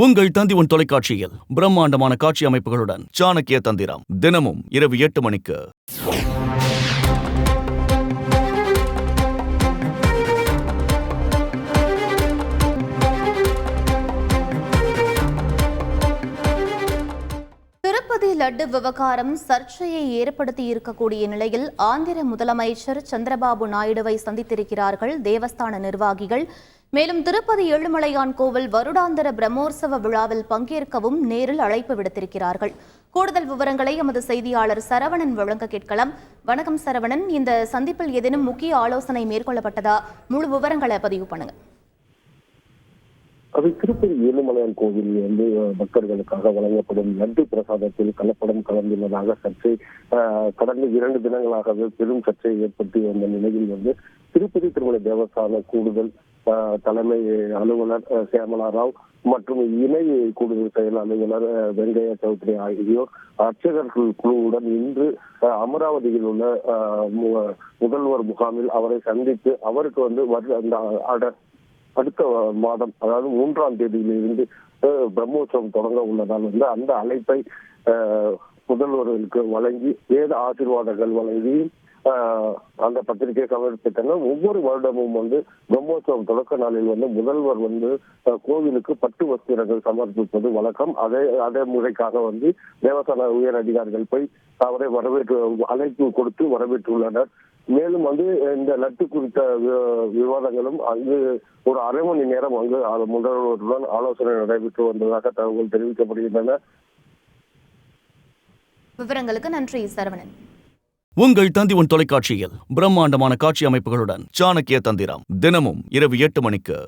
உங்கள் தந்தி தொலைக்காட்சியில் பிரம்மாண்டமான காட்சி அமைப்புகளுடன் சாணக்கிய தந்திரம் தினமும் இரவு 8 மணிக்கு. திருப்பதி லட்டு விவகாரம் சர்ச்சையை ஏற்படுத்தி இருக்கக்கூடிய நிலையில் ஆந்திர முதலமைச்சர் சந்திரபாபு நாயுடுவை சந்தித்திருக்கிறார்கள் தேவஸ்தான நிர்வாகிகள். மேலும் திருப்பதி ஏழுமலையான் கோவில் வருடாந்திர பிரம்மோற்சவ விழாவில் பங்கேற்கவும் நேரில் அழைப்பு விடுத்திருக்கிறார்கள். கூடுதல் விவரங்களை எமது செய்தியாளர் சரவணன் வழங்க கேட்கலாம். வணக்கம் சரவணன், இந்த சந்திப்பில் ஏதேனும் முக்கிய ஆலோசனை மேற்கொள்ளப்பட்டதா? முழு விவரங்களை பதிவு பண்ணுங்க. அது திருப்பதி ஏழுமலையான் கோவிலில் பக்தர்களுக்காக வழங்கப்படும் லட்டு பிரசாதத்தில் கலப்படம் கலந்துள்ளதாக சர்ச்சை கடந்த 2 தினங்களாகவே பெரும் சர்ச்சை ஏற்பட்டு வந்த நிலையில் திருப்பதி திருமலை தேவஸ்தான கூடுதல் தலைமை அலுவலர் சியாமலா ராவ் மற்றும் இணை கூடுதல் செயல் அலுவலர் வெங்கையா சௌத்ரி ஆகியோர் அர்ச்சகர்கள் குழுவுடன் இன்று அமராவதியில் உள்ள முதல்வர் முகாமில் அவரை சந்தித்து அவருக்கு அடுத்த மாதம், அதாவது 3ஆம் தேதியிலிருந்து பிரம்மோற்சவம் தொடங்க உள்ளதால் அந்த அழைப்பை முதல்வர்களுக்கு வழங்கி வேத ஆசீர்வாதங்கள் வழங்கி அந்த பத்திரிகை சமர்ப்பித்தனர். ஒவ்வொரு வருடமும் பிரம்மோற்சவம் தொடக்க நாளில் முதல்வர் கோவிலுக்கு பட்டு வஸ்திரங்கள் சமர்ப்பிப்பது வழக்கம். அதே முறைக்காக தேவஸ்தான உயர் அதிகாரிகள் போய் அவரை அழைப்பு கொடுத்து வரவேற்றுள்ளனர். மேலும் இந்த லட்டு குறித்த விவாதங்களும் ஒரு அரை மணி நேரம் முதல்வருடன் ஆலோசனை நடைபெற்று வந்ததாக தகவல் தெரிவிக்கப்படுகின்றன. விவரங்களுக்கு நன்றி சரவணன். உங்கள் தந்தி தொலைக்காட்சியில் பிரம்மாண்டமான காட்சி அமைப்புகளுடன் சாணக்கிய தந்திரம் தினமும் இரவு 8 மணிக்கு.